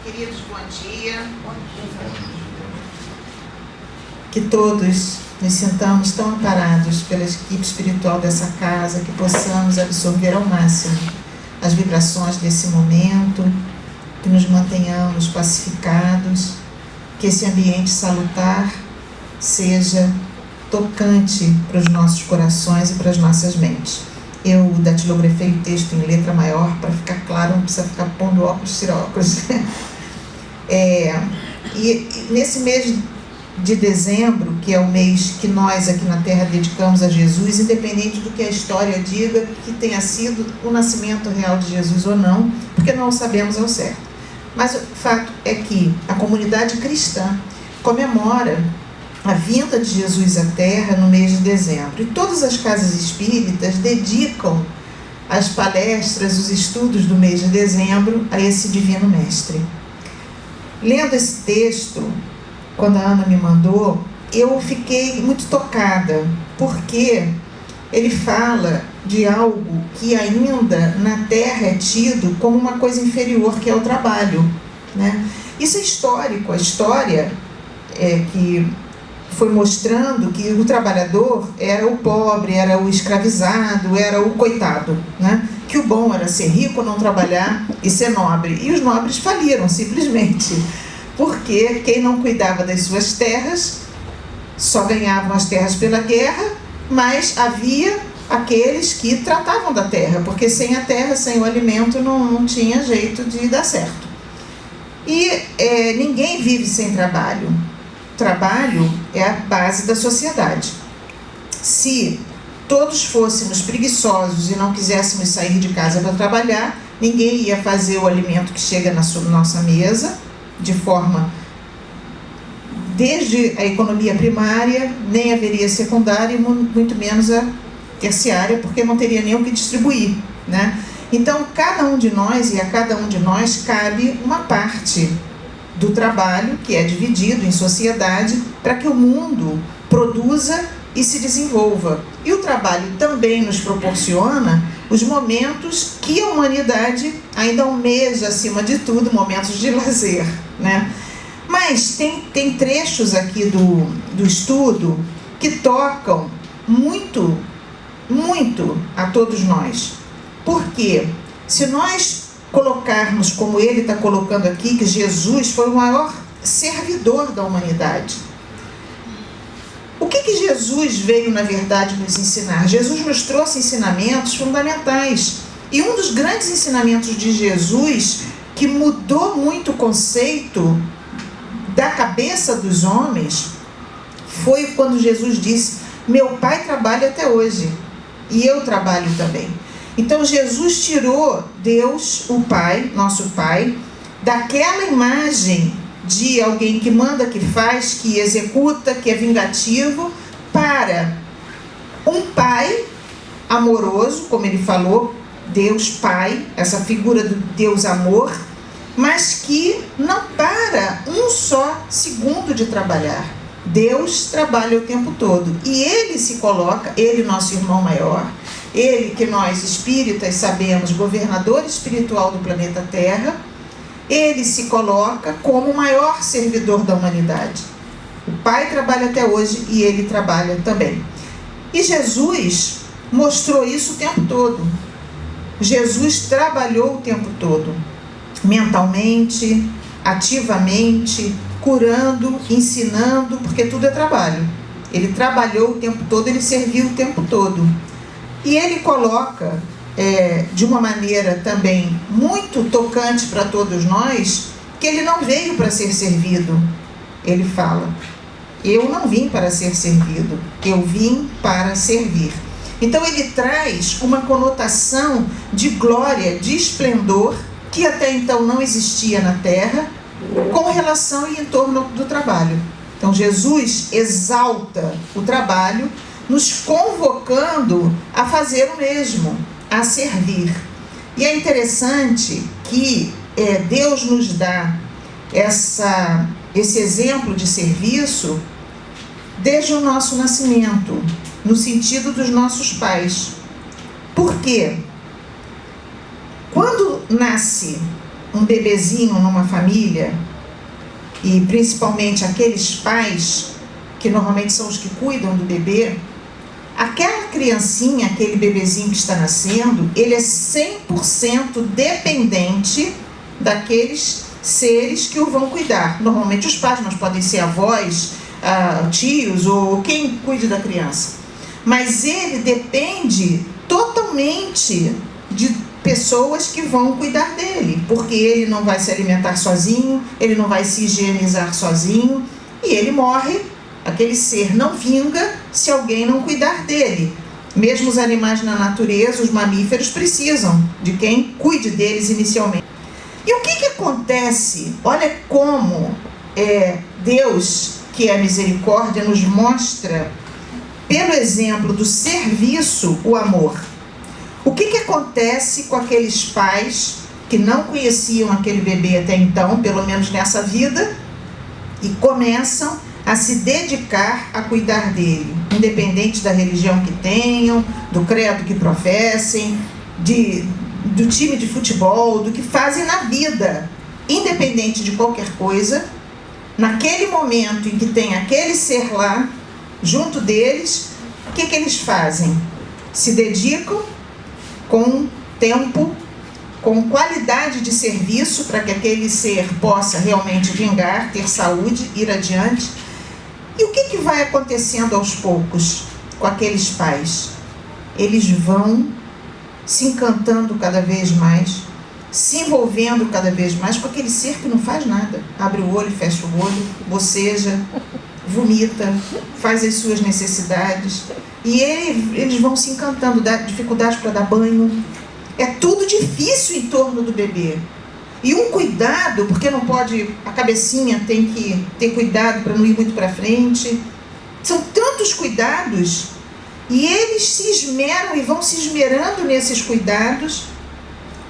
Queridos, bom dia. Que todos nos sintamos tão amparados pela equipe espiritual dessa casa, que possamos absorver ao máximo as vibrações desse momento, que nos mantenhamos pacificados, que esse ambiente salutar seja tocante para os nossos corações e para as nossas mentes. Eu datilografei o texto em letra maior para ficar claro, não precisa ficar pondo óculos, tirar óculos. E nesse mês de dezembro, que é o mês que nós aqui na Terra dedicamos a Jesus, independente do que a história diga que tenha sido o nascimento real de Jesus ou não, porque não o sabemos ao certo. Mas o fato é que a comunidade cristã comemora a vinda de Jesus à Terra no mês de dezembro. E todas as casas espíritas dedicam as palestras, os estudos do mês de dezembro a esse Divino Mestre. Lendo esse texto, quando a Ana me mandou, eu fiquei muito tocada, porque ele fala de algo que ainda na Terra é tido como uma coisa inferior, que é o trabalho, né? Isso é histórico. A história que foi mostrando que o trabalhador era o pobre, era o escravizado, era o coitado, né? Que o bom era ser rico, não trabalhar e ser nobre. E os nobres faliram, simplesmente, porque quem não cuidava das suas terras só ganhavam as terras pela guerra, mas havia aqueles que tratavam da terra, porque sem a terra, sem o alimento, não tinha jeito de dar certo. E ninguém vive sem trabalho. Trabalho é a base da sociedade. Se todos fôssemos preguiçosos e não quiséssemos sair de casa para trabalhar, ninguém ia fazer o alimento que chega na nossa mesa, de forma, desde a economia primária, nem haveria secundária, e muito menos a terciária, porque não teria nem o que distribuir, né? Então, cada um de nós, e a cada um de nós, cabe uma parte do trabalho, que é dividido em sociedade, para que o mundo produza e se desenvolva. E o trabalho também nos proporciona os momentos que a humanidade ainda almeja, acima de tudo, momentos de lazer, né? Mas tem trechos aqui do estudo que tocam muito, muito a todos nós. Porque se nós colocarmos, como ele está colocando aqui, que Jesus foi o maior servidor da humanidade. O que Jesus veio, na verdade, nos ensinar? Jesus nos trouxe ensinamentos fundamentais. E um dos grandes ensinamentos de Jesus, que mudou muito o conceito da cabeça dos homens, foi quando Jesus disse: meu Pai trabalha até hoje, e eu trabalho também. Então Jesus tirou Deus, o Pai, nosso Pai, daquela imagem de alguém que manda, que faz, que executa, que é vingativo, para um Pai amoroso, como ele falou, Deus Pai, essa figura do Deus amor, mas que não para um só segundo de trabalhar. Deus trabalha o tempo todo, e ele se coloca, ele, nosso irmão maior, ele que nós espíritas sabemos, governador espiritual do planeta Terra, ele se coloca como o maior servidor da humanidade. O Pai trabalha até hoje e ele trabalha também. E Jesus mostrou isso o tempo todo. Jesus trabalhou o tempo todo, mentalmente, ativamente, curando, ensinando, porque tudo é trabalho. Ele trabalhou o tempo todo, ele serviu o tempo todo. E ele coloca, de uma maneira também muito tocante para todos nós, que ele não veio para ser servido. Ele fala: eu não vim para ser servido, eu vim para servir. Então ele traz uma conotação de glória, de esplendor, que até então não existia na Terra, com relação e em torno do trabalho. Então Jesus exalta o trabalho, nos convocando a fazer o mesmo, a servir. E é interessante que Deus nos dá esse exemplo de serviço desde o nosso nascimento, no sentido dos nossos pais. Por quê? Quando nasce um bebezinho numa família, e principalmente aqueles pais que normalmente são os que cuidam do bebê, aquela criancinha, aquele bebezinho que está nascendo, ele é 100% dependente daqueles seres que o vão cuidar. Normalmente os pais, mas podem ser avós, tios ou quem cuide da criança. Mas ele depende totalmente de pessoas que vão cuidar dele, porque ele não vai se alimentar sozinho, ele não vai se higienizar sozinho, e ele morre, aquele ser não vinga se alguém não cuidar dele. Mesmo os animais na natureza, os mamíferos, precisam de quem cuide deles inicialmente. E o que acontece? Olha como Deus, que é a misericórdia, nos mostra, pelo exemplo do serviço, o amor. O que acontece com aqueles pais que não conheciam aquele bebê até então, pelo menos nessa vida, e começam a se dedicar a cuidar dele, independente da religião que tenham, do credo que professem, do time de futebol, do que fazem na vida, independente de qualquer coisa, naquele momento em que tem aquele ser lá, junto deles, o que eles fazem? Se dedicam com tempo, com qualidade de serviço, para que aquele ser possa realmente vingar, ter saúde, ir adiante. E o que vai acontecendo aos poucos com aqueles pais? Eles vão se encantando cada vez mais, se envolvendo cada vez mais com aquele ser que não faz nada. Abre o olho, fecha o olho, boceja, vomita, faz as suas necessidades. E eles vão se encantando, dá dificuldade para dar banho. É tudo difícil em torno do bebê. E um cuidado, porque não pode, a cabecinha tem que ter cuidado para não ir muito para frente. São tantos cuidados, e eles se esmeram e vão se esmerando nesses cuidados,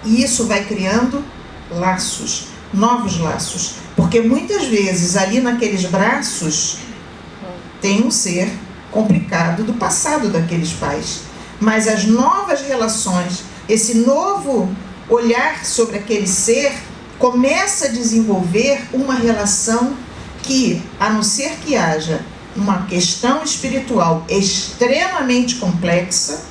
e isso vai criando laços, novos laços. Porque muitas vezes ali naqueles braços tem um ser complicado do passado daqueles pais. Mas as novas relações, esse novo olhar sobre aquele ser, começa a desenvolver uma relação que, a não ser que haja uma questão espiritual extremamente complexa,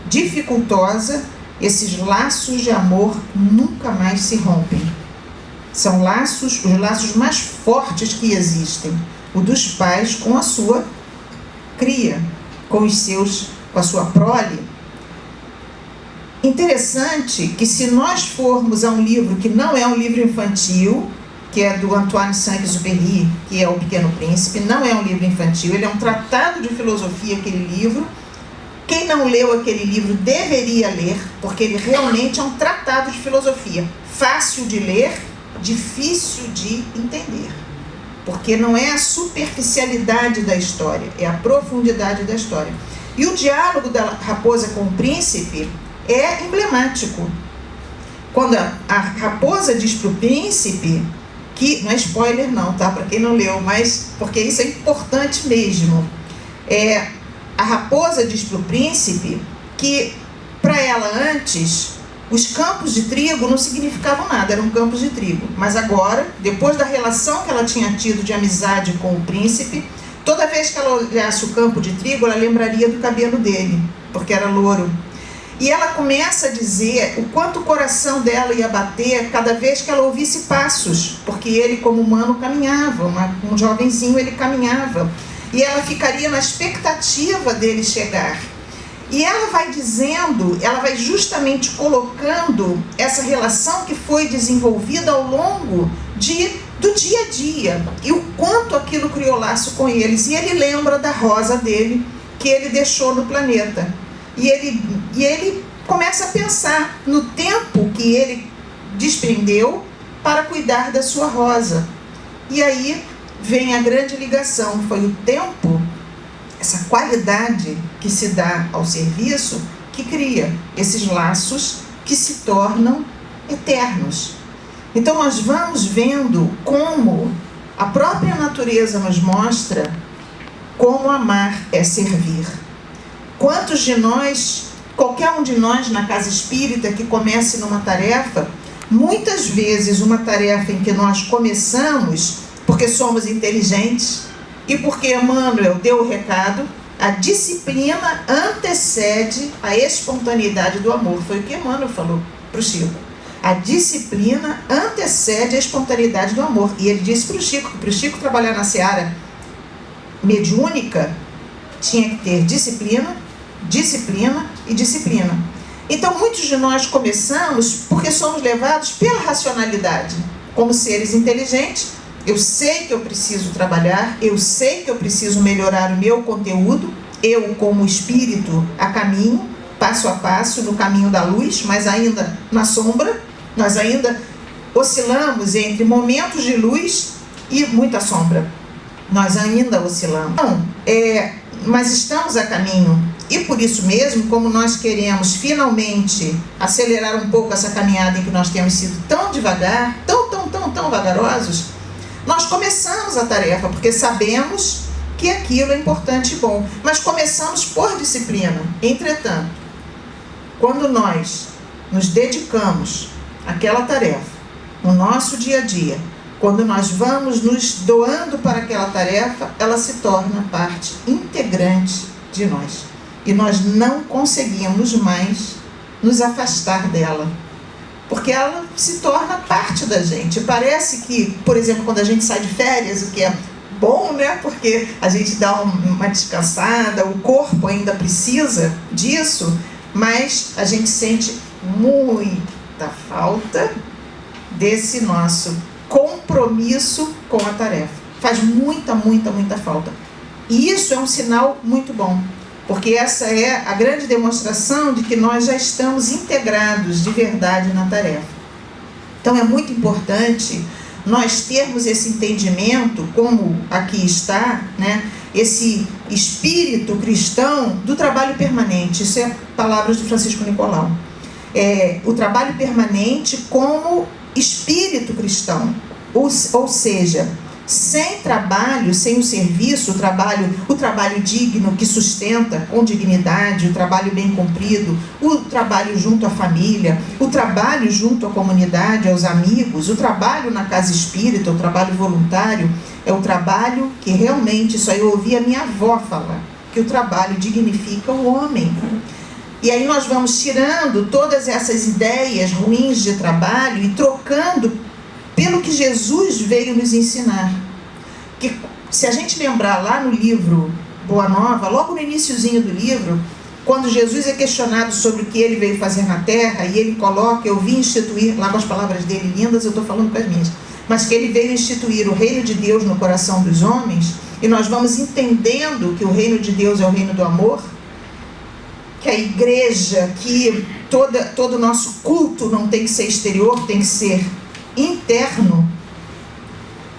dificultosa, esses laços de amor nunca mais se rompem. São laços, os laços mais fortes que existem, o dos pais com a sua cria, com a sua prole. Interessante que, se nós formos a um livro que não é um livro infantil, que é do Antoine Saint-Exupéry, que é O Pequeno Príncipe, não é um livro infantil, ele é um tratado de filosofia, aquele livro. Quem não leu aquele livro deveria ler, porque ele realmente é um tratado de filosofia, fácil de ler, difícil de entender, porque não é a superficialidade da história, é a profundidade da história. E o diálogo da raposa com o príncipe é emblemático. Quando a raposa diz para o príncipe, que não é spoiler não, tá? Para quem não leu, mas porque isso é importante mesmo. A raposa diz para o príncipe que, para ela antes, os campos de trigo não significavam nada, eram campos de trigo. Mas agora, depois da relação que ela tinha tido de amizade com o príncipe, toda vez que ela olhasse o campo de trigo, ela lembraria do cabelo dele, porque era louro. E ela começa a dizer o quanto o coração dela ia bater cada vez que ela ouvisse passos, porque ele, como humano, caminhava, um jovenzinho, ele caminhava. E ela ficaria na expectativa dele chegar. E ela vai dizendo, ela vai justamente colocando essa relação que foi desenvolvida ao longo do dia a dia, e o quanto aquilo criou laço com eles. E ele lembra da rosa dele, que ele deixou no planeta. E ele começa a pensar no tempo que ele despendeu para cuidar da sua rosa. E aí vem a grande ligação, foi o tempo, essa qualidade que se dá ao serviço, que cria esses laços que se tornam eternos. Então nós vamos vendo como a própria natureza nos mostra como amar é servir. Quantos de nós, qualquer um de nós na casa espírita que comece numa tarefa, Muitas vezes uma tarefa em que nós começamos porque somos inteligentes e porque Emmanuel deu o recado, a disciplina antecede a espontaneidade do amor. Foi o que Emmanuel falou para o Chico. A disciplina antecede a espontaneidade do amor. E ele disse para o Chico que para o Chico trabalhar na seara mediúnica tinha que ter disciplina, disciplina e disciplina. Então muitos de nós começamos porque somos levados pela racionalidade. Como seres inteligentes, eu sei que eu preciso trabalhar, eu sei que eu preciso melhorar o meu conteúdo, eu como espírito a caminho, passo a passo no caminho da luz, mas ainda na sombra. Nós ainda oscilamos entre momentos de luz e muita sombra. Nós ainda oscilamos. Então, mas estamos a caminho. E por isso mesmo, como nós queremos finalmente acelerar um pouco essa caminhada em que nós temos sido tão devagar, tão vagarosos, nós começamos a tarefa, porque sabemos que aquilo é importante e bom. Mas começamos por disciplina. Entretanto, quando nós nos dedicamos àquela tarefa, no nosso dia a dia, quando nós vamos nos doando para aquela tarefa, ela se torna parte integrante de nós. E nós não conseguimos mais nos afastar dela, porque ela se torna parte da gente. Parece que, por exemplo, quando a gente sai de férias, o que é bom, né? Porque a gente dá uma descansada, o corpo ainda precisa disso, mas a gente sente muita falta desse nosso compromisso com a tarefa. Faz muita falta. E isso é um sinal muito bom, porque essa é a grande demonstração de que nós já estamos integrados de verdade na tarefa. Então é muito importante nós termos esse entendimento, como aqui está, né? Esse espírito cristão do trabalho permanente. Isso é palavras de Francisco Nicolau. O trabalho permanente como espírito cristão, ou seja, sem trabalho, sem o serviço, o trabalho digno que sustenta com dignidade, o trabalho bem cumprido, o trabalho junto à família, o trabalho junto à comunidade, aos amigos, o trabalho na casa espírita, o trabalho voluntário, é o trabalho que realmente, isso aí eu ouvi a minha avó falar, que o trabalho dignifica o homem. E aí nós vamos tirando todas essas ideias ruins de trabalho e trocando pelo que Jesus veio nos ensinar. Que se a gente lembrar lá no livro Boa Nova, logo no iniciozinho do livro, quando Jesus é questionado sobre o que ele veio fazer na terra, e ele coloca, eu vim instituir, lá com as palavras dele lindas, eu estou falando com as minhas, mas que ele veio instituir o reino de Deus no coração dos homens, e nós vamos entendendo que o reino de Deus é o reino do amor, que a igreja, que todo o nosso culto não tem que ser exterior, tem que ser interno.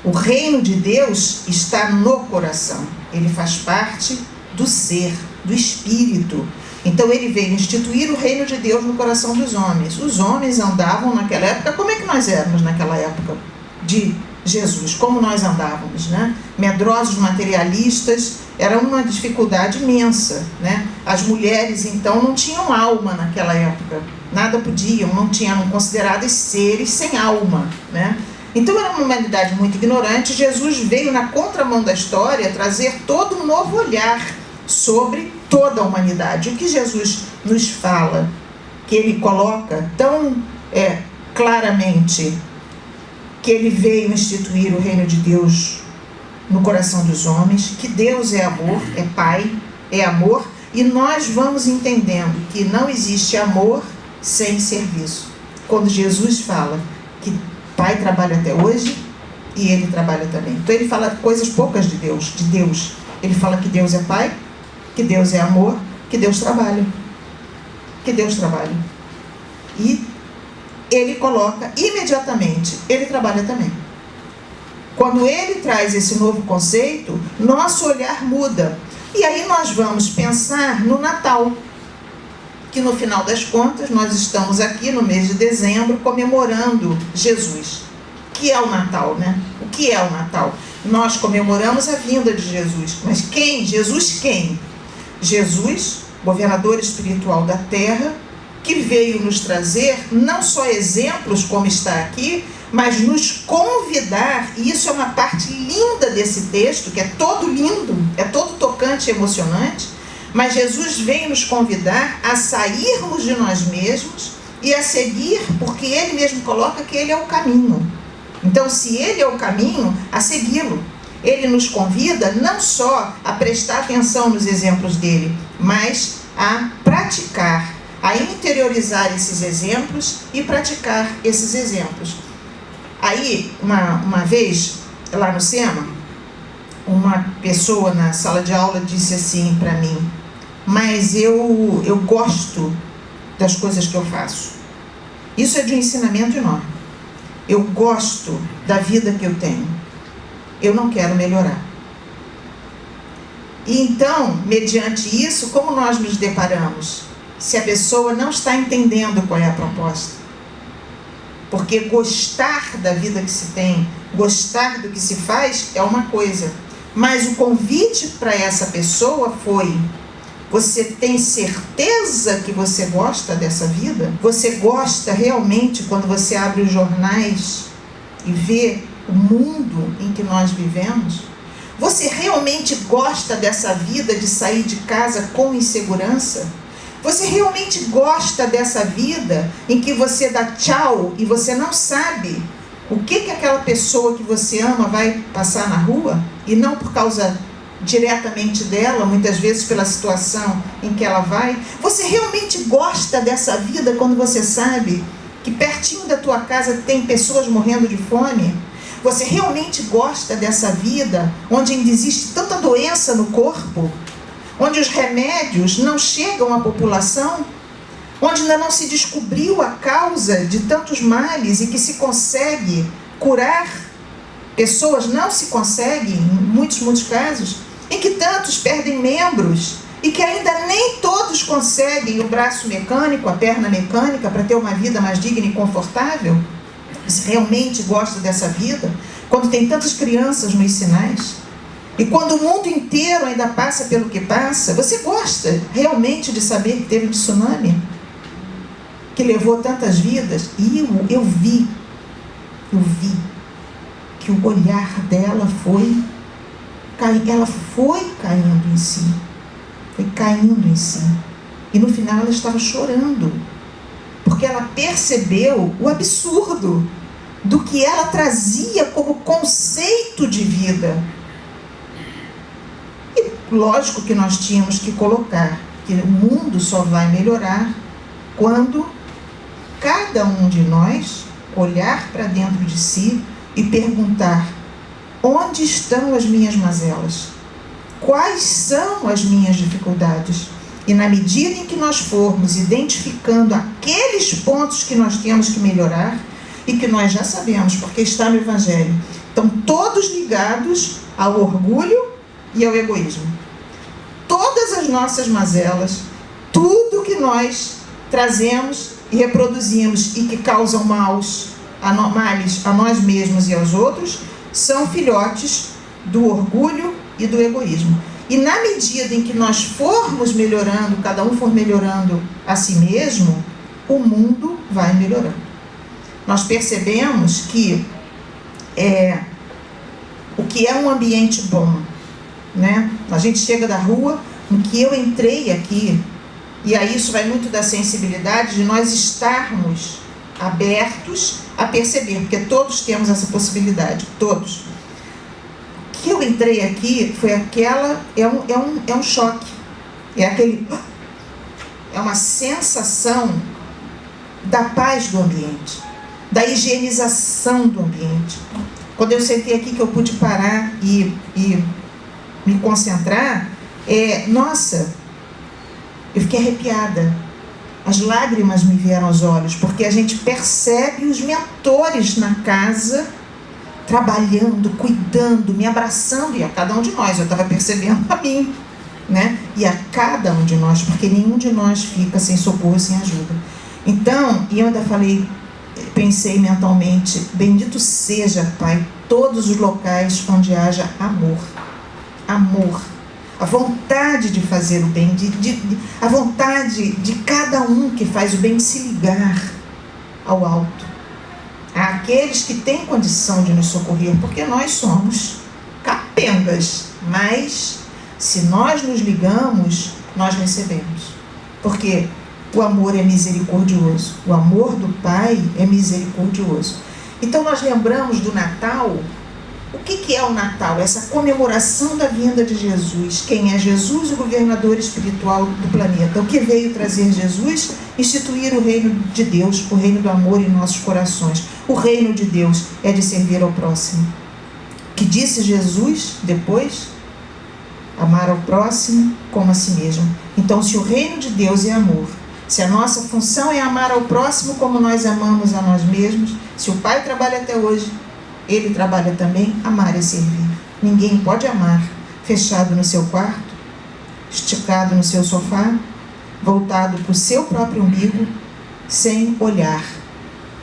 O reino de Deus está no coração, ele faz parte do ser, do espírito. Então ele veio instituir o reino de Deus no coração dos homens. Os homens andavam naquela época, como é que nós éramos naquela época de Jesus? Como nós andávamos, né? Medrosos, materialistas, era uma dificuldade imensa, né? As mulheres então não tinham alma naquela época, nada podiam, não eram consideradas seres sem alma, né? Então era uma humanidade muito ignorante. Jesus veio na contramão da história trazer todo um novo olhar sobre toda a humanidade. O que Jesus nos fala, que ele coloca tão claramente, que ele veio instituir o reino de Deus no coração dos homens, que Deus é amor, é Pai, é amor, e nós vamos entendendo que não existe amor sem serviço. Quando Jesus fala que Pai trabalha até hoje e ele trabalha também. Então ele fala coisas poucas de Deus. Ele fala que Deus é Pai, que Deus é amor, que Deus trabalha. Que Deus trabalha. E ele coloca imediatamente, ele trabalha também. Quando ele traz esse novo conceito, nosso olhar muda. E aí nós vamos pensar no Natal, que no final das contas nós estamos aqui no mês de dezembro comemorando Jesus, que é o Natal, né? O que é o Natal? Nós comemoramos a vinda de Jesus, mas quem? Jesus quem? Jesus, governador espiritual da terra, que veio nos trazer não só exemplos, como está aqui, mas nos convidar, e isso é uma parte linda desse texto, que é todo lindo, é todo tocante e emocionante, mas Jesus vem nos convidar a sairmos de nós mesmos e a seguir, porque Ele mesmo coloca que Ele é o caminho. Então, se Ele é o caminho, a segui-lo. Ele nos convida não só a prestar atenção nos exemplos dele, mas a praticar, a interiorizar esses exemplos e praticar esses exemplos. Aí, uma vez, lá no SEMA, uma pessoa na sala de aula disse assim para mim: mas eu gosto das coisas que eu faço. Isso é de um ensinamento enorme. Eu gosto da vida que eu tenho. Eu não quero melhorar. E então, mediante isso, como nós nos deparamos? Se a pessoa não está entendendo qual é a proposta. Porque gostar da vida que se tem, gostar do que se faz é uma coisa. Mas o convite para essa pessoa foi: você tem certeza que você gosta dessa vida? Você gosta realmente quando você abre os jornais e vê o mundo em que nós vivemos? Você realmente gosta dessa vida de sair de casa com insegurança? Você realmente gosta dessa vida em que você dá tchau e você não sabe o que aquela pessoa que você ama vai passar na rua? E não por causa diretamente dela, muitas vezes pela situação em que ela vai. Você realmente gosta dessa vida quando você sabe que pertinho da tua casa tem pessoas morrendo de fome? Você realmente gosta dessa vida onde ainda existe tanta doença no corpo? Onde os remédios não chegam à população? Onde ainda não se descobriu a causa de tantos males e que se consegue curar? Pessoas não se conseguem, em muitos casos, em que tantos perdem membros e que ainda nem todos conseguem o braço mecânico, a perna mecânica, para ter uma vida mais digna e confortável. Você realmente gosta dessa vida? Quando tem tantas crianças nos sinais? E quando o mundo inteiro ainda passa pelo que passa, você gosta realmente de saber que teve um tsunami que levou tantas vidas? E eu vi que o olhar dela ela foi caindo em si. Foi caindo em si. E no final ela estava chorando, porque ela percebeu o absurdo do que ela trazia como conceito de vida. E lógico que nós tínhamos que colocar que o mundo só vai melhorar quando cada um de nós olhar para dentro de si e perguntar: onde estão as minhas mazelas? Quais são as minhas dificuldades? E na medida em que nós formos identificando aqueles pontos que nós temos que melhorar, e que nós já sabemos, porque está no Evangelho, estão todos ligados ao orgulho e ao egoísmo. Todas as nossas mazelas, tudo que nós trazemos e reproduzimos e que causam males a nós mesmos e aos outros, são filhotes do orgulho e do egoísmo. E na medida em que nós formos melhorando, cada um for melhorando a si mesmo, o mundo vai melhorando. Nós percebemos que o que é um ambiente bom, né? A gente chega da rua, no que eu entrei aqui, e aí isso vai muito da sensibilidade de nós estarmos abertos a perceber, porque todos temos essa possibilidade, todos. O que eu entrei aqui foi é um choque, é uma sensação da paz do ambiente, da higienização do ambiente. Quando eu sentei aqui, que eu pude parar e me concentrar, nossa, eu fiquei arrepiada. As lágrimas me vieram aos olhos, porque a gente percebe os mentores na casa, trabalhando, cuidando, me abraçando, e a cada um de nós, eu estava percebendo a mim, né? E a cada um de nós, porque nenhum de nós fica sem socorro, sem ajuda. Então, e eu ainda pensei mentalmente: bendito seja, Pai, todos os locais onde haja amor. Amor. a vontade de fazer o bem, a vontade de cada um que faz o bem de se ligar ao alto, àqueles que têm condição de nos socorrer, porque nós somos capengas, mas se nós nos ligamos, nós recebemos, porque o amor é misericordioso, o amor do Pai é misericordioso. Então nós lembramos do Natal. O que é o Natal? Essa comemoração da vinda de Jesus. Quem é Jesus? O governador espiritual do planeta. O que veio trazer Jesus? Instituir o reino de Deus, o reino do amor em nossos corações. O reino de Deus é de servir ao próximo. Que disse Jesus depois? Amar ao próximo como a si mesmo. Então, se o reino de Deus é amor, se a nossa função é amar ao próximo como nós amamos a nós mesmos, se o Pai trabalha até hoje, Ele trabalha também, amar é servir. Ninguém pode amar fechado no seu quarto, esticado no seu sofá, voltado para o seu próprio umbigo, sem olhar,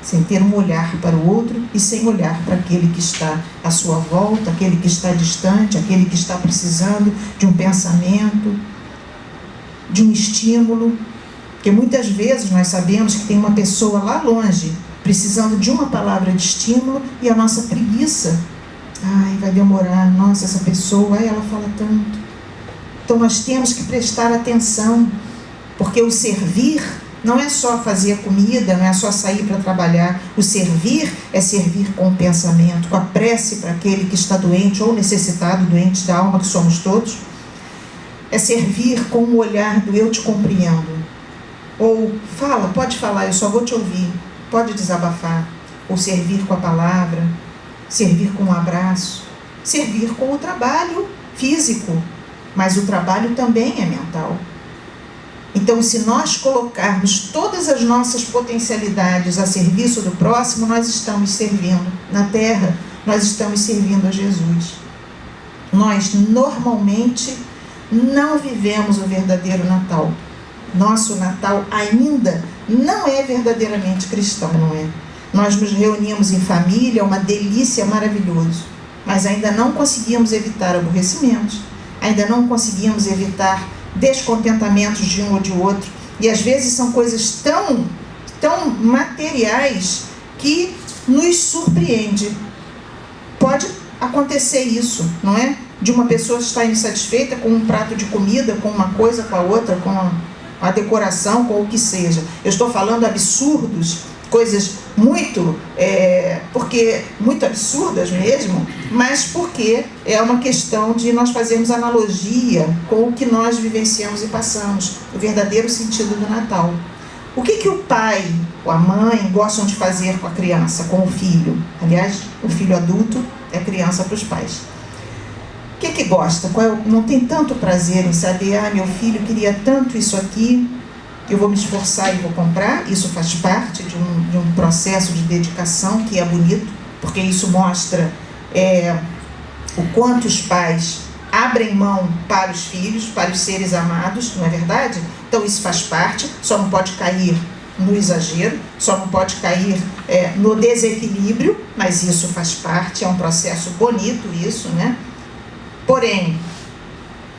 sem ter um olhar para o outro e sem olhar para aquele que está à sua volta, aquele que está distante, aquele que está precisando de um pensamento, de um estímulo. Porque muitas vezes nós sabemos que tem uma pessoa lá longe precisando de uma palavra de estímulo e a nossa preguiça. Ai, vai demorar, nossa, essa pessoa, ai, ela fala tanto. Então nós temos que prestar atenção, porque o servir não é só fazer a comida, não é só sair para trabalhar. O servir é servir com o pensamento, com a prece para aquele que está doente ou necessitado, doente da alma, que somos todos. É servir com o olhar do eu te compreendo. Ou fala, pode falar, eu só vou te ouvir. Pode desabafar, ou servir com a palavra, servir com um abraço, servir com o trabalho físico, mas o trabalho também é mental. Então, se nós colocarmos todas as nossas potencialidades a serviço do próximo, nós estamos servindo na terra, nós estamos servindo a Jesus. Nós normalmente não vivemos o verdadeiro Natal. Nosso Natal ainda não é verdadeiramente cristão, não é? Nós nos reunimos em família, é uma delícia, maravilhoso, mas ainda não conseguimos evitar aborrecimentos, ainda não conseguimos evitar descontentamentos de um ou de outro, e às vezes são coisas tão materiais que nos surpreende. Pode acontecer isso, não é? De uma pessoa estar insatisfeita com um prato de comida, com uma coisa, com a outra, com a decoração, com o que seja. Eu estou falando absurdos, coisas muito absurdas mesmo, mas porque é uma questão de nós fazermos analogia com o que nós vivenciamos e passamos, o verdadeiro sentido do Natal. O que o pai ou a mãe gostam de fazer com a criança, com o filho? Aliás, o filho adulto é criança para os pais. O que gosta? Não tem tanto prazer em saber, meu filho queria tanto isso aqui, eu vou me esforçar e vou comprar. Isso faz parte de um processo de dedicação que é bonito, porque isso mostra o quanto os pais abrem mão para os filhos, para os seres amados, não é verdade? Então isso faz parte, só não pode cair no exagero, só não pode cair no desequilíbrio, mas isso faz parte, é um processo bonito isso, né? Porém,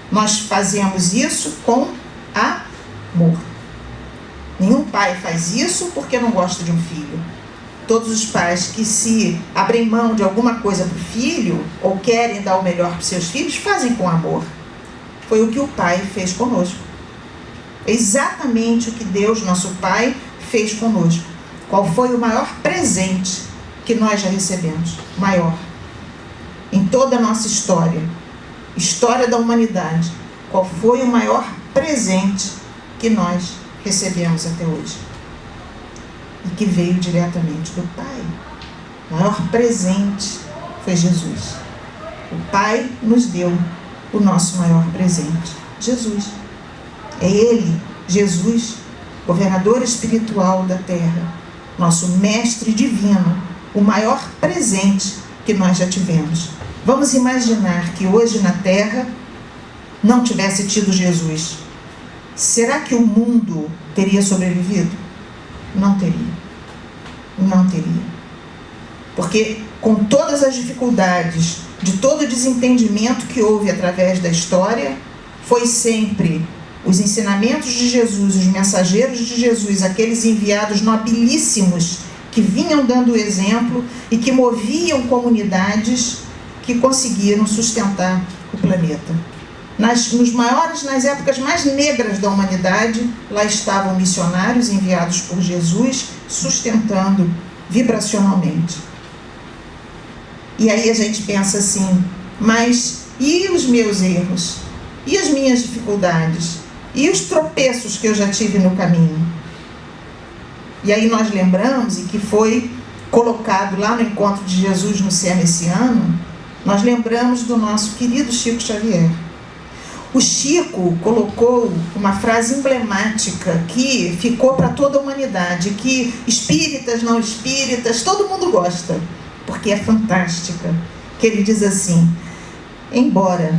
nós fazemos isso com amor. Nenhum pai faz isso porque não gosta de um filho. Todos os pais que se abrem mão de alguma coisa para o filho, ou querem dar o melhor para os seus filhos, fazem com amor. Foi o que o Pai fez conosco. Exatamente o que Deus, nosso Pai, fez conosco. Qual foi o maior presente que nós já recebemos? Maior. Em toda a nossa história da humanidade, qual foi o maior presente que nós recebemos até hoje? E que veio diretamente do Pai. O maior presente foi Jesus. O Pai nos deu o nosso maior presente, Jesus. É Ele, Jesus, governador espiritual da terra, nosso mestre divino, o maior presente que nós já tivemos. Vamos imaginar que hoje na terra não tivesse tido Jesus. Será que o mundo teria sobrevivido? Não teria. Não teria. Porque com todas as dificuldades, de todo o desentendimento que houve através da história, foi sempre os ensinamentos de Jesus, os mensageiros de Jesus, aqueles enviados nobilíssimos que vinham dando exemplo e que moviam comunidades que conseguiram sustentar o planeta. Nas épocas mais negras da humanidade, lá estavam missionários enviados por Jesus, sustentando vibracionalmente. E aí a gente pensa assim, mas e os meus erros? E as minhas dificuldades? E os tropeços que eu já tive no caminho? E aí nós lembramos, e que foi colocado lá no encontro de Jesus no céu esse ano, nós lembramos do nosso querido Chico Xavier. O Chico colocou uma frase emblemática que ficou para toda a humanidade, que espíritas, não espíritas, todo mundo gosta, porque é fantástica. Que ele diz assim: embora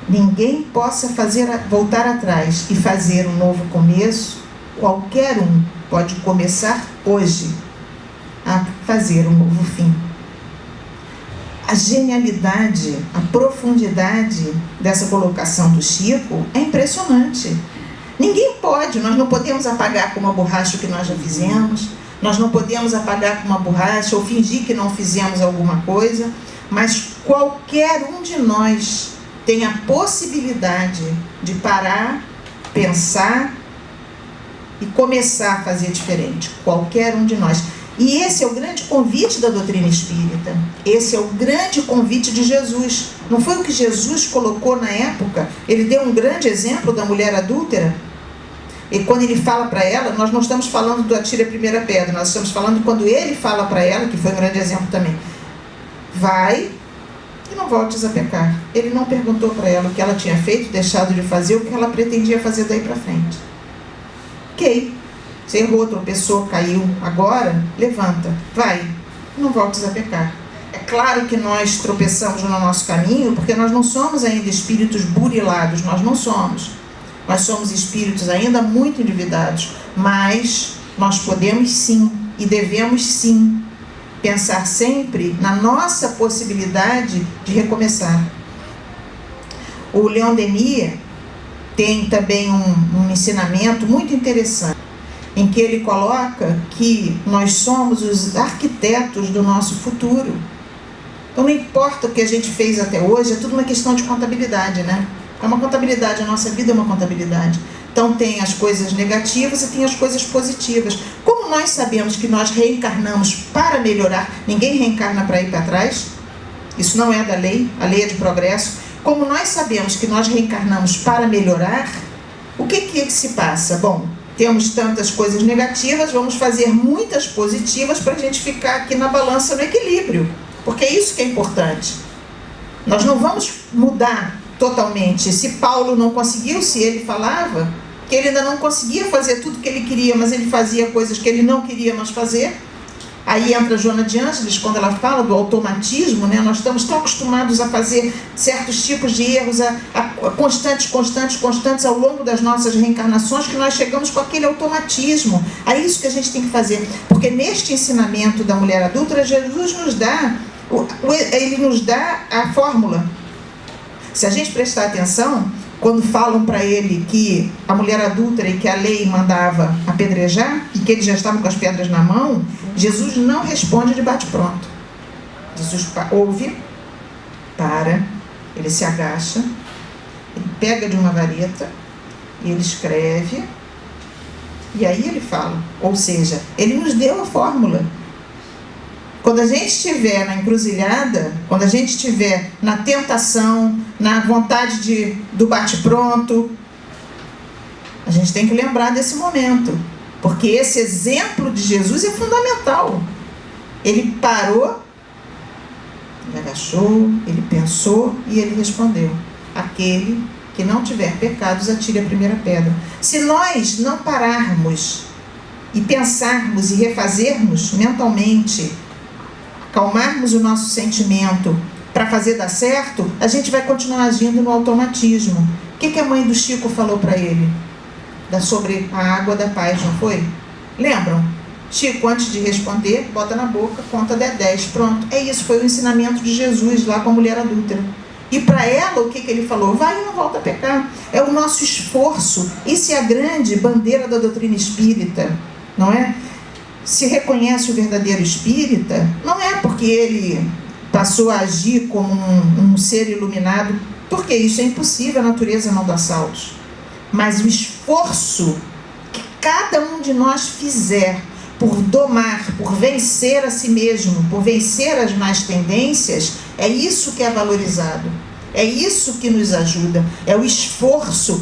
ninguém possa voltar atrás e fazer um novo começo, qualquer um pode começar hoje a fazer um novo fim. A genialidade, a profundidade dessa colocação do Chico é impressionante. Ninguém pode, nós não podemos apagar com uma borracha o que nós já fizemos, nós não podemos apagar com uma borracha ou fingir que não fizemos alguma coisa, mas qualquer um de nós tem a possibilidade de parar, pensar e começar a fazer diferente. Qualquer um de nós. E esse é o grande convite da doutrina espírita. Esse é o grande convite de Jesus. Não foi o que Jesus colocou na época? Ele deu um grande exemplo da mulher adúltera. E quando ele fala para ela, nós não estamos falando do atire a primeira pedra, nós estamos falando quando ele fala para ela, que foi um grande exemplo também. Vai e não voltes a pecar. Ele não perguntou para ela o que ela tinha feito, deixado de fazer, o que ela pretendia fazer daí para frente. Ok. Você errou, tropeçou, caiu, agora levanta, vai, não voltes a pecar. É claro que nós tropeçamos no nosso caminho, porque nós não somos ainda espíritos burilados, nós não somos. Nós somos espíritos ainda muito endividados, mas nós podemos sim, e devemos sim, pensar sempre na nossa possibilidade de recomeçar. O Leon Denis tem também um ensinamento muito interessante, em que ele coloca que nós somos os arquitetos do nosso futuro. Então não importa o que a gente fez até hoje, é tudo uma questão de contabilidade, né? É uma contabilidade, a nossa vida é uma contabilidade. Então tem as coisas negativas e tem as coisas positivas. Como nós sabemos que nós reencarnamos para melhorar, ninguém reencarna para ir para trás, isso não é da lei, a lei é de progresso. Como nós sabemos que nós reencarnamos para melhorar, o que se passa? Bom, temos tantas coisas negativas, vamos fazer muitas positivas para a gente ficar aqui na balança no equilíbrio, porque é isso que é importante. Nós não vamos mudar totalmente. Se Paulo não conseguiu, se ele falava que ele ainda não conseguia fazer tudo que ele queria, mas ele fazia coisas que ele não queria mais fazer, aí entra Joana de Ângeles, quando ela fala do automatismo, né? Nós estamos tão acostumados a fazer certos tipos de erros, constantes ao longo das nossas reencarnações, que nós chegamos com aquele automatismo. É isso que a gente tem que fazer, porque neste ensinamento da mulher adúltera, Jesus nos dá, ele nos dá a fórmula. Se a gente prestar atenção, quando falam para ele que a mulher adúltera e que a lei mandava apedrejar, e que eles já estavam com as pedras na mão, Jesus não responde de bate-pronto. Jesus ouve, para, ele se agacha, ele pega de uma vareta, e ele escreve, e aí ele fala. Ou seja, ele nos deu a fórmula. Quando a gente estiver na encruzilhada, quando a gente estiver na tentação, na vontade do bate-pronto, a gente tem que lembrar desse momento, porque esse exemplo de Jesus é fundamental. Ele parou, ele agachou, ele pensou e ele respondeu: aquele que não tiver pecados, atire a primeira pedra. Se nós não pararmos e pensarmos e refazermos mentalmente, acalmarmos o nosso sentimento para fazer dar certo, a gente vai continuar agindo no automatismo. O que a mãe do Chico falou para ele? Sobre a água da paz, não foi? Lembram? Chico, antes de responder, bota na boca, conta até 10. Pronto, é isso, foi o ensinamento de Jesus lá com a mulher adúltera. E para ela, o que ele falou? Vai e não volta a pecar. É o nosso esforço. Isso é a grande bandeira da doutrina espírita, não é? Se reconhece o verdadeiro espírita, não é porque ele passou a agir como um ser iluminado, porque isso é impossível, a natureza não dá saltos. Mas o esforço que cada um de nós fizer por domar, por vencer a si mesmo, por vencer as más tendências, é isso que é valorizado. É isso que nos ajuda. É o esforço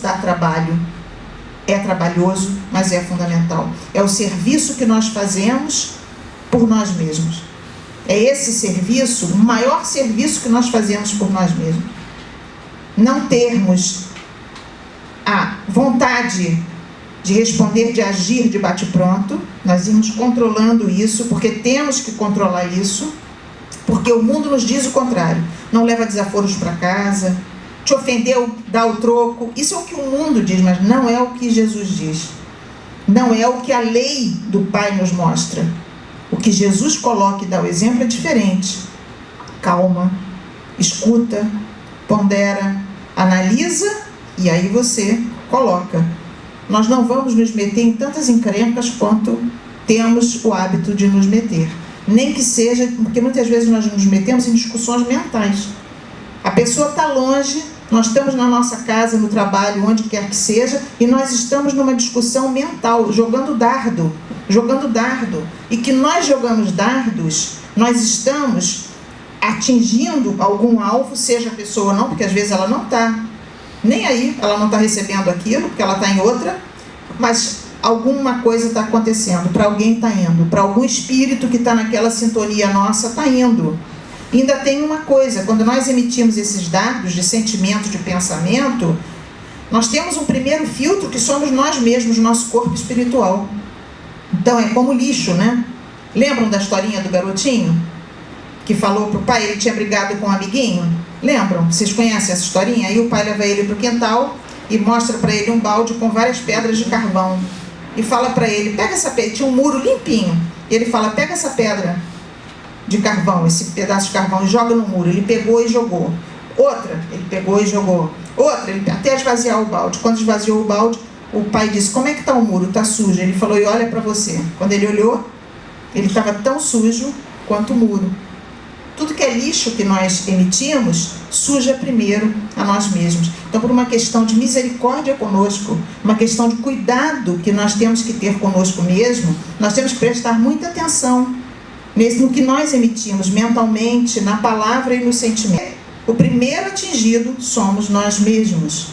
dá trabalho. É trabalhoso, mas é fundamental. É o serviço que nós fazemos por nós mesmos. É esse serviço, o maior serviço que nós fazemos por nós mesmos. Não termos a vontade de responder, de agir de bate-pronto. Nós irmos controlando isso, porque temos que controlar isso, porque o mundo nos diz o contrário. Não leva desaforos para casa, te ofendeu, dá o troco. Isso é o que o mundo diz, mas não é o que Jesus diz. Não é o que a lei do Pai nos mostra. O que Jesus coloca e dá o exemplo é diferente. Calma, escuta, pondera, analisa e aí você coloca. Nós não vamos nos meter em tantas encrencas quanto temos o hábito de nos meter. Nem que seja, porque muitas vezes nós nos metemos em discussões mentais. A pessoa está longe, nós estamos na nossa casa, no trabalho, onde quer que seja, e nós estamos numa discussão mental, jogando dardo. E que nós jogamos dardos, nós estamos atingindo algum alvo, seja a pessoa ou não, porque às vezes ela não está nem aí, ela não está recebendo aquilo, porque ela está em outra, mas alguma coisa está acontecendo, para alguém está indo, para algum espírito que está naquela sintonia nossa está indo. Ainda tem uma coisa, quando nós emitimos esses dardos de sentimento, de pensamento, nós temos um primeiro filtro que somos nós mesmos, nosso corpo espiritual. Então é como lixo, né? Lembram da historinha do garotinho? Que falou para o pai, ele tinha brigado com um amiguinho? Lembram? Vocês conhecem essa historinha? Aí o pai leva ele para o quintal e mostra para ele um balde com várias pedras de carvão. E fala para ele, pega essa pedra, tinha um muro limpinho. E ele fala, pega essa pedra de carvão, esse pedaço de carvão, e joga no muro. Ele pegou e jogou. Outra, ele pegou e jogou. Outra, ele até esvaziar o balde. Quando esvaziou o balde, o pai disse, como é que está o muro? Está sujo. Ele falou, e olha para você. Quando ele olhou, ele estava tão sujo quanto o muro. Tudo que é lixo que nós emitimos, suja primeiro a nós mesmos. Então, por uma questão de misericórdia conosco, uma questão de cuidado que nós temos que ter conosco mesmo, nós temos que prestar muita atenção no que nós emitimos mentalmente, na palavra e no sentimento. O primeiro atingido somos nós mesmos.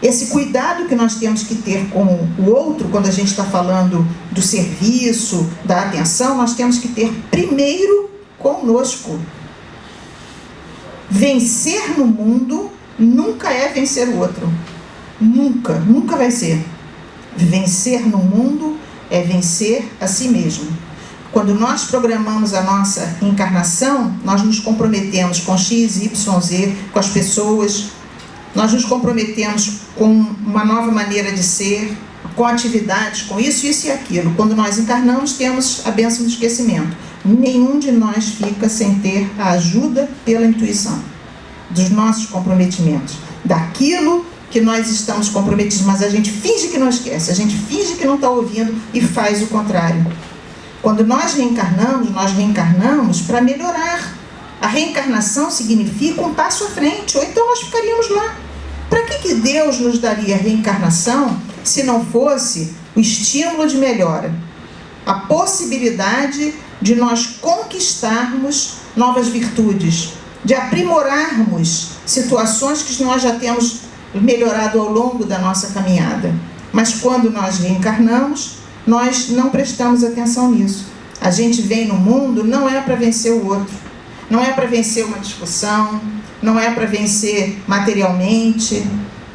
Esse cuidado que nós temos que ter com o outro, quando a gente está falando do serviço, da atenção, nós temos que ter primeiro conosco. Vencer no mundo nunca é vencer o outro. Nunca vai ser. Vencer no mundo é vencer a si mesmo. Quando nós programamos a nossa encarnação, nós nos comprometemos com X, Y, Z, com as pessoas, nós nos comprometemos com uma nova maneira de ser, com atividades, com isso e aquilo. Quando nós encarnamos, temos a bênção do esquecimento. Nenhum de nós fica sem ter a ajuda pela intuição dos nossos comprometimentos, daquilo que nós estamos comprometidos, mas a gente finge que não esquece, a gente finge que não está ouvindo e faz o contrário. Quando nós reencarnamos para melhorar. A reencarnação significa um passo à frente, ou então nós ficaríamos lá. Para que Deus nos daria reencarnação se não fosse o estímulo de melhora? A possibilidade de nós conquistarmos novas virtudes, de aprimorarmos situações que nós já temos melhorado ao longo da nossa caminhada. Mas quando nós reencarnamos, nós não prestamos atenção nisso. A gente vem no mundo não é para vencer o outro, não é para vencer uma discussão, não é para vencer materialmente,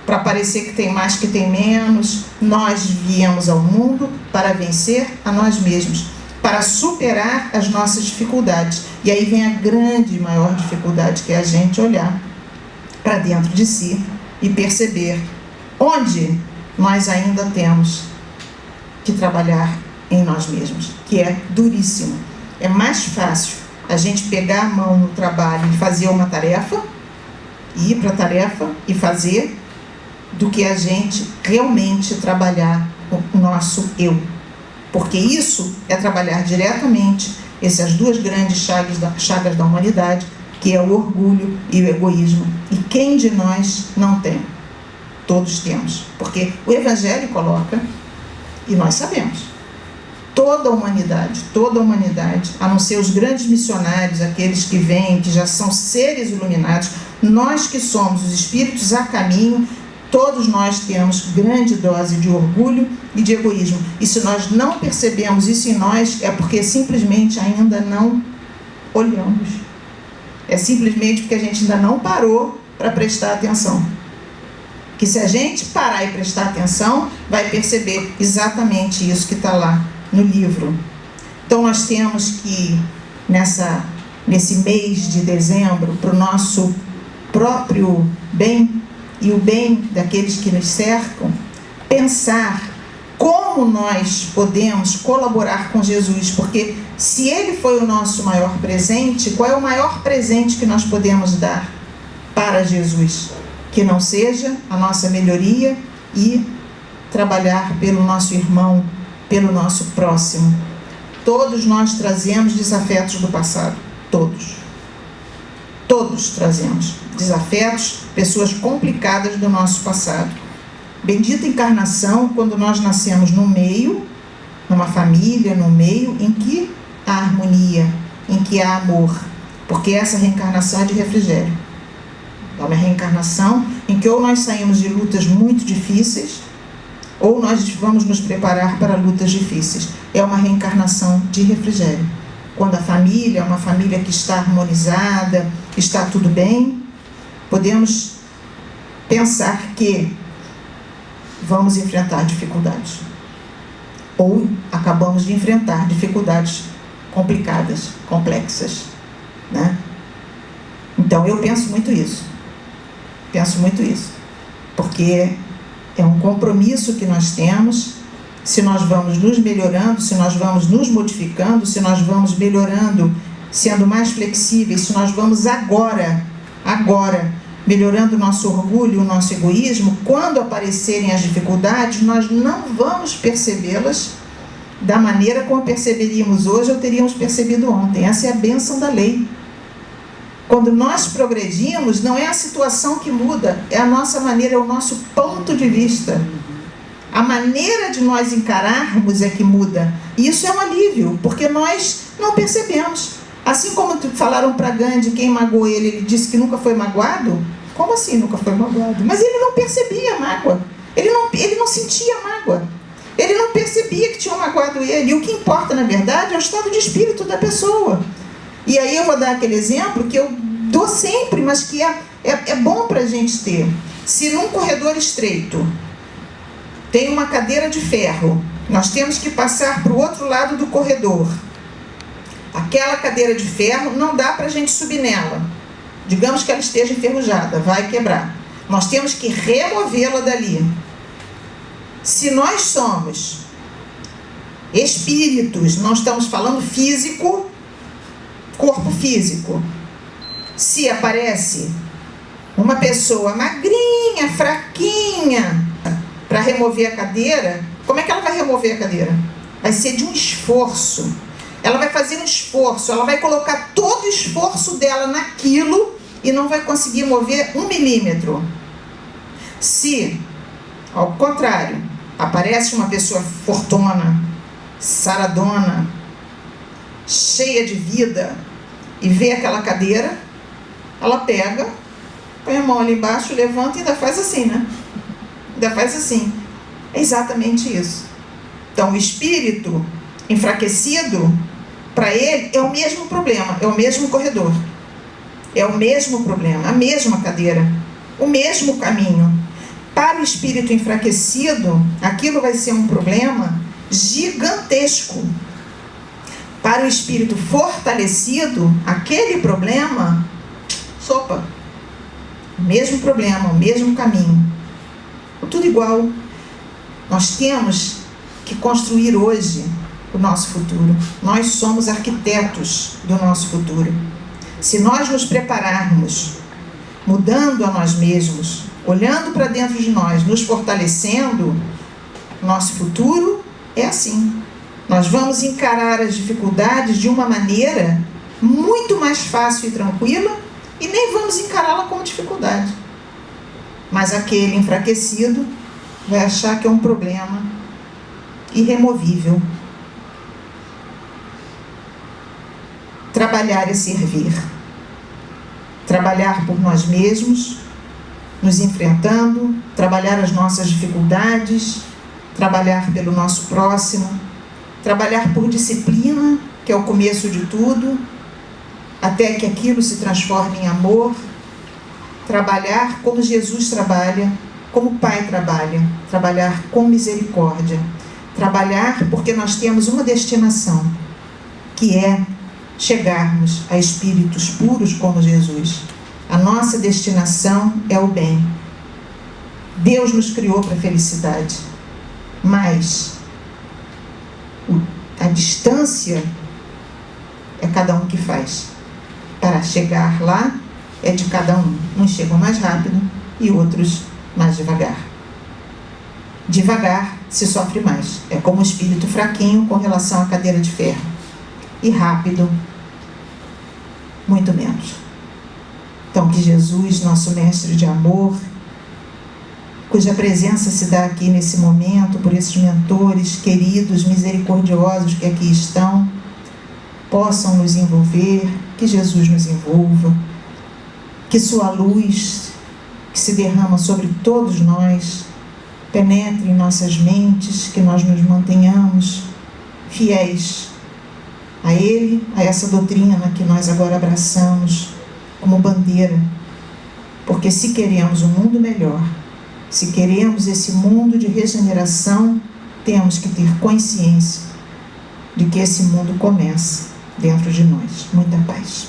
para parecer que tem mais, que tem menos. Nós viemos ao mundo para vencer a nós mesmos, para superar as nossas dificuldades. E aí vem a grande, maior dificuldade, que é a gente olhar para dentro de si e perceber onde nós ainda temos que trabalhar em nós mesmos, que é duríssimo. É mais fácil a gente pegar a mão no trabalho e fazer uma tarefa e ir para a tarefa e fazer, do que a gente realmente trabalhar o nosso eu. Porque isso é trabalhar diretamente essas duas grandes chagas da humanidade, que é o orgulho e o egoísmo. E quem de nós não tem? Todos temos. Porque o Evangelho coloca, e nós sabemos, toda a humanidade, a não ser os grandes missionários, aqueles que vêm, que já são seres iluminados, nós que somos os espíritos a caminho, todos nós temos grande dose de orgulho e de egoísmo. E se nós não percebemos isso em nós, é porque simplesmente ainda não olhamos. É simplesmente porque a gente ainda não parou para prestar atenção. Que se a gente parar e prestar atenção, vai perceber exatamente isso que está lá no livro. Então nós temos que, nesse mês de dezembro, para o nosso próprio bem e o bem daqueles que nos cercam, pensar como nós podemos colaborar com Jesus, porque se Ele foi o nosso maior presente, qual é o maior presente que nós podemos dar para Jesus? Que não seja a nossa melhoria e trabalhar pelo nosso irmão, pelo nosso próximo. Todos nós trazemos desafetos do passado, todos trazemos desafetos, pessoas complicadas do nosso passado. Bendita encarnação, quando nós nascemos no meio, numa família, no meio em que há harmonia, em que há amor, porque essa reencarnação é de refrigério. É uma reencarnação em que ou nós saímos de lutas muito difíceis, ou nós vamos nos preparar para lutas difíceis. É uma reencarnação de refrigério. Quando a família é uma família que está harmonizada, está tudo bem, podemos pensar que vamos enfrentar dificuldades. Ou acabamos de enfrentar dificuldades complicadas, complexas, né? Então eu penso muito isso. Porque é um compromisso que nós temos. Se nós vamos nos melhorando, se nós vamos nos modificando, se nós vamos melhorando, sendo mais flexíveis, se nós vamos agora, melhorando o nosso orgulho, o nosso egoísmo, quando aparecerem as dificuldades, nós não vamos percebê-las da maneira como perceberíamos hoje ou teríamos percebido ontem. Essa é a bênção da lei. Quando nós progredimos, não é a situação que muda, é a nossa maneira, é o nosso ponto de vista. A maneira de nós encararmos é que muda. E isso é um alívio, porque nós não percebemos. Assim como falaram para Gandhi, quem magoou ele, ele disse que nunca foi magoado. Como assim nunca foi magoado? Mas ele não percebia a mágoa. Ele não sentia a mágoa. Ele não percebia que tinham magoado ele. E o que importa, na verdade, é o estado de espírito da pessoa. E aí eu vou dar aquele exemplo que eu dou sempre, mas que é bom para a gente ter. Se num corredor estreito tem uma cadeira de ferro, nós temos que passar para o outro lado do corredor. Aquela cadeira de ferro não dá para a gente subir nela. Digamos que ela esteja enferrujada, vai quebrar. Nós temos que removê-la dali. Se nós somos espíritos, não estamos falando físico, corpo físico. Se aparece uma pessoa magrinha, fraquinha, para remover a cadeira, como é que ela vai remover a cadeira? Vai ser de um esforço. Ela vai fazer um esforço, ela vai colocar todo o esforço dela naquilo e não vai conseguir mover 1 milímetro. Se, ao contrário, aparece uma pessoa fortuna, saradona, cheia de vida, e vê aquela cadeira, ela pega, põe a mão ali embaixo, levanta e ainda faz assim, né? Ainda faz assim. É exatamente isso. Então, o espírito enfraquecido, para ele, é o mesmo problema, é o mesmo corredor. É o mesmo problema, a mesma cadeira, o mesmo caminho. Para o espírito enfraquecido, aquilo vai ser um problema gigantesco. Para o espírito fortalecido, aquele problema, sopa. O mesmo problema, o mesmo caminho. Tudo igual. Nós temos que construir hoje o nosso futuro. Nós somos arquitetos do nosso futuro. Se nós nos prepararmos, mudando a nós mesmos, olhando para dentro de nós, nos fortalecendo, nosso futuro é assim. Nós vamos encarar as dificuldades de uma maneira muito mais fácil e tranquila e nem vamos encará-la como dificuldade. Mas aquele enfraquecido vai achar que é um problema irremovível. Trabalhar é servir. Trabalhar por nós mesmos, nos enfrentando, trabalhar as nossas dificuldades, trabalhar pelo nosso próximo, trabalhar por disciplina, que é o começo de tudo, até que aquilo se transforme em amor, trabalhar como Jesus trabalha, como o Pai trabalha, trabalhar com misericórdia, trabalhar porque nós temos uma destinação, que é chegarmos a espíritos puros como Jesus. A nossa destinação é o bem. Deus nos criou para a felicidade, mas a distância é cada um que faz. Para chegar lá é de cada um. Uns chegam mais rápido e outros mais devagar. Devagar se sofre mais. É como o espírito fraquinho com relação à cadeira de ferro. E rápido, muito menos. Então, que Jesus, nosso mestre de amor, cuja presença se dá aqui nesse momento, por esses mentores queridos, misericordiosos que aqui estão, possam nos envolver, que Jesus nos envolva, que sua luz, que se derrama sobre todos nós, penetre em nossas mentes, que nós nos mantenhamos fiéis a Ele, a essa doutrina que nós agora abraçamos como bandeira, porque se queremos um mundo melhor, se queremos esse mundo de regeneração, temos que ter consciência de que esse mundo começa dentro de nós. Muita paz.